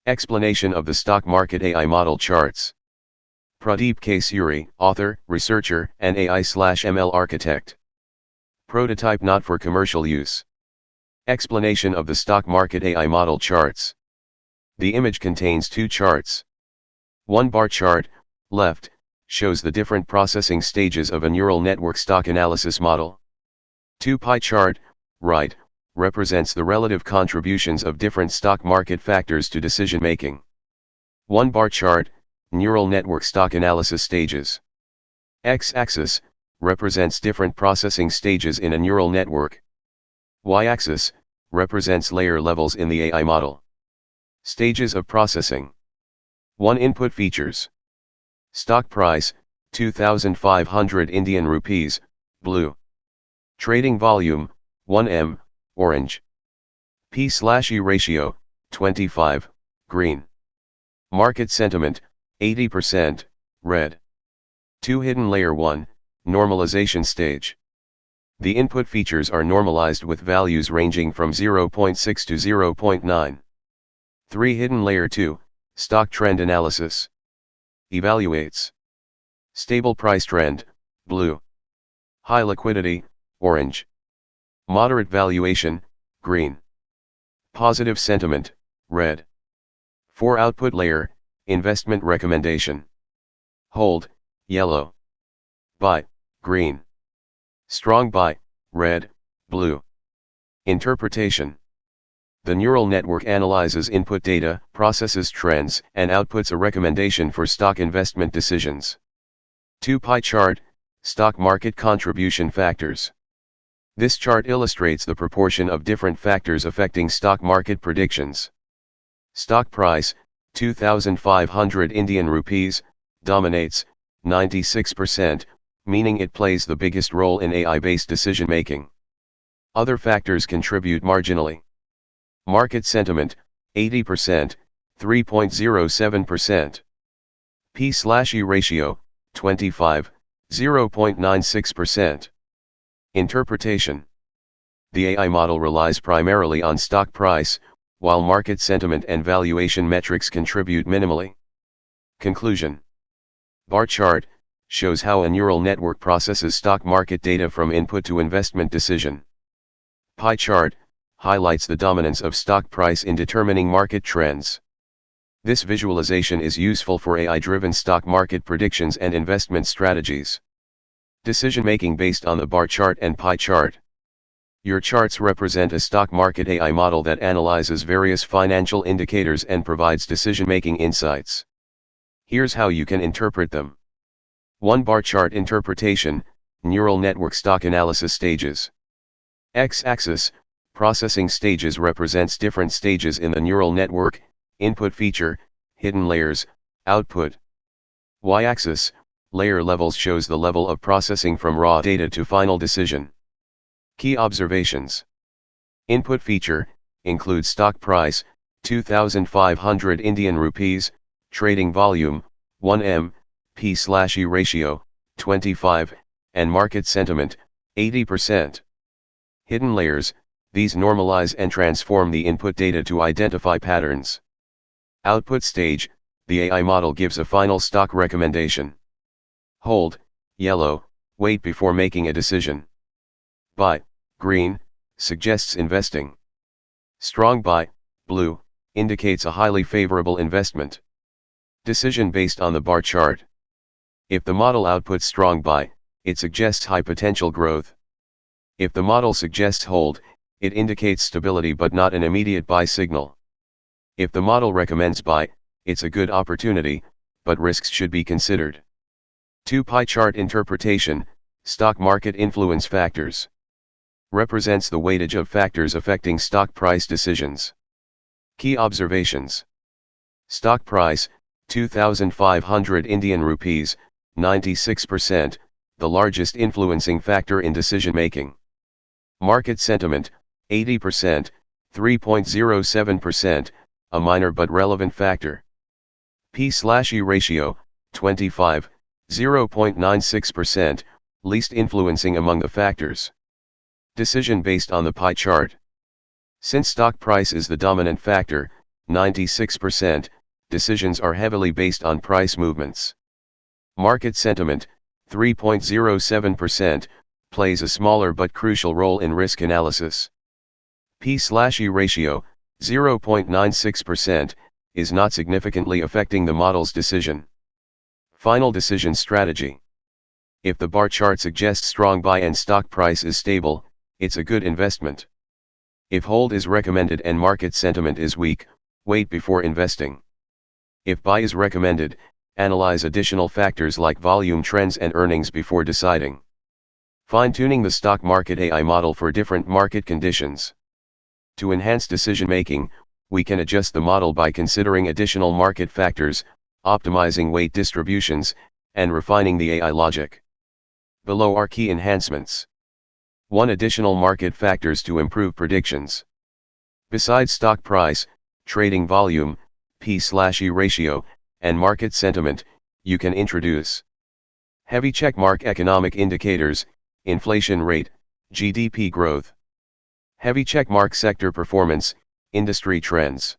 Explanation of the stock market AI model charts. Pradeep K. Suri, author, researcher, and AI/ML architect. Prototype not for commercial use. Explanation of the stock market AI model charts. The image contains two charts. One bar chart, left, shows the different processing stages of a neural network stock analysis model. Two pie chart, right, represents the relative contributions of different stock market factors to decision making. One bar chart, neural network stock analysis stages. X-axis, represents different processing stages in a neural network. Y-axis, represents layer levels in the AI model. Stages of processing. 1. Input features. Stock price, 2,500 Indian rupees, blue. Trading volume, 1M, orange. P/E ratio, 25, green. Market sentiment, 80%, red. 2. Hidden layer 1, normalization stage. The input features are normalized with values ranging from 0.6 to 0.9. 3. Hidden layer 2, stock trend analysis. Evaluates stable price trend, blue. High liquidity, orange. Moderate valuation, green. Positive sentiment, red. 4. Output layer, investment recommendation. Hold, yellow. Buy, green. Strong buy, red, blue. Interpretation. The neural network analyzes input data, processes trends, and outputs a recommendation for stock investment decisions. 2. Pie chart, stock market contribution factors. This chart illustrates the proportion of different factors affecting stock market predictions. Stock price, 2,500 Indian rupees, dominates, 96%, meaning it plays the biggest role in AI-based decision-making. Other factors contribute marginally. Market sentiment, 80%, 3.07%. P/E ratio, 25, 0.96%. Interpretation. The AI model relies primarily on stock price, while market sentiment and valuation metrics contribute minimally. Conclusion. Bar chart shows how a neural network processes stock market data from input to investment decision. Pie chart highlights the dominance of stock price in determining market trends. This visualization is useful for AI-driven stock market predictions and investment strategies. Decision-making based on the bar chart and pie chart. Your charts represent a stock market AI model that analyzes various financial indicators and provides decision-making insights. Here's how you can interpret them. 1. Bar chart interpretation, neural network stock analysis stages. X-axis, processing stages represents different stages in the neural network, input feature, hidden layers, output. Y-axis, layer levels shows the level of processing from raw data to final decision. Key observations. Input feature, includes stock price, 2,500 Indian rupees, trading volume, 1M, P/E ratio, 25, and market sentiment, 80%. Hidden layers, these normalize and transform the input data to identify patterns. Output stage, the AI model gives a final stock recommendation. Hold, yellow, wait before making a decision. Buy, green, suggests investing. Strong buy, blue, indicates a highly favorable investment. Decision based on the bar chart. If the model outputs strong buy, it suggests high potential growth. If the model suggests hold, it indicates stability but not an immediate buy signal. If the model recommends buy, it's a good opportunity, but risks should be considered. 2. Pie chart interpretation, stock market influence factors. Represents the weightage of factors affecting stock price decisions. Key observations. Stock price, 2,500 Indian rupees, 96%, the largest influencing factor in decision making. Market sentiment, 80%, 3.07%, a minor but relevant factor. P/E ratio, 25, 0.96%, least influencing among the factors. Decision based on the pie chart. Since stock price is the dominant factor, 96%, decisions are heavily based on price movements. Market sentiment, 3.07%, plays a smaller but crucial role in risk analysis. P/E ratio, 0.96%, is not significantly affecting the model's decision. Final decision strategy. If the bar chart suggests strong buy and stock price is stable, it's a good investment. If hold is recommended and market sentiment is weak, wait before investing. If buy is recommended, analyze additional factors like volume trends and earnings before deciding. Fine-tuning the stock market AI model for different market conditions. To enhance decision-making, we can adjust the model by considering additional market factors, optimizing weight distributions, and refining the AI logic. Below are key enhancements. 1. Additional market factors to improve predictions. Besides stock price, trading volume, P/E ratio, and market sentiment, you can introduce heavy checkmark economic indicators, inflation rate, GDP growth. Heavy checkmark sector performance, industry trends.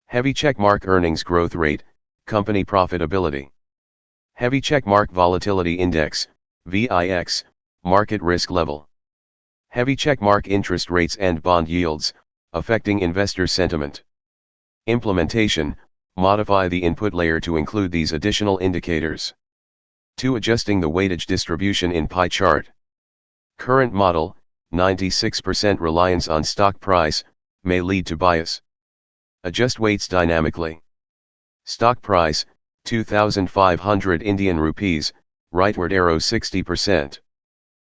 Heavy checkmark earnings growth rate, company profitability. Heavy checkmark volatility index, VIX, market risk level. Heavy checkmark interest rates and bond yields, affecting investor sentiment. Implementation, modify the input layer to include these additional indicators. 2. Adjusting the weightage distribution in pie chart. Current model, 96% reliance on stock price, may lead to bias. Adjust weights dynamically. Stock price, 2,500 Indian rupees, rightward arrow 60%.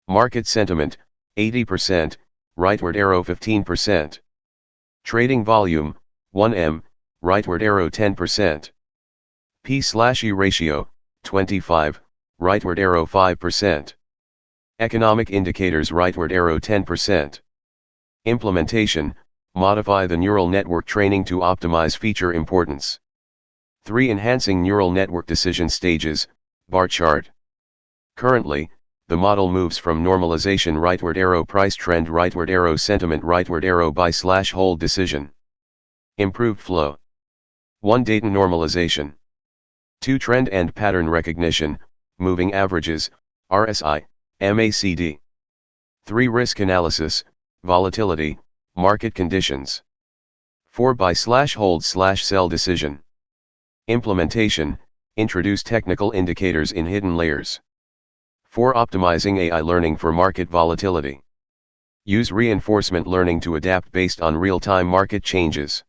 Market sentiment, 80%, rightward arrow 15%. Trading volume, 1M, rightward arrow 10%. P/E ratio, 25, rightward arrow 5%. Economic indicators rightward arrow 10%. Implementation, modify the neural network training to optimize feature importance. 3. Enhancing neural network decision stages, bar chart. Currently, the model moves from normalization rightward arrow price trend rightward arrow sentiment rightward arrow buy/hold decision. Improved flow. 1. Data normalization. 2. Trend and pattern recognition, moving averages, RSI, MACD. 3. Risk analysis, volatility, market conditions. 4. Buy/hold/sell decision. Implementation, introduce technical indicators in hidden layers. 4. Optimizing AI learning for market volatility. Use reinforcement learning to adapt based on real-time market changes.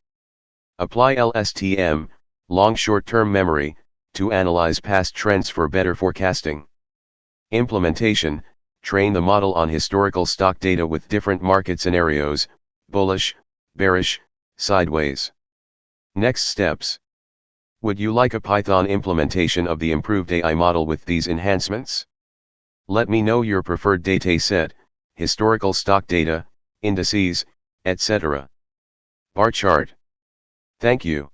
Apply LSTM, long short-term memory, to analyze past trends for better forecasting. Implementation, train the model on historical stock data with different market scenarios, bullish, bearish, sideways. Next steps. Would you like a Python implementation of the improved AI model with these enhancements? Let me know your preferred dataset, historical stock data, indices, etc. Bar chart. Thank you.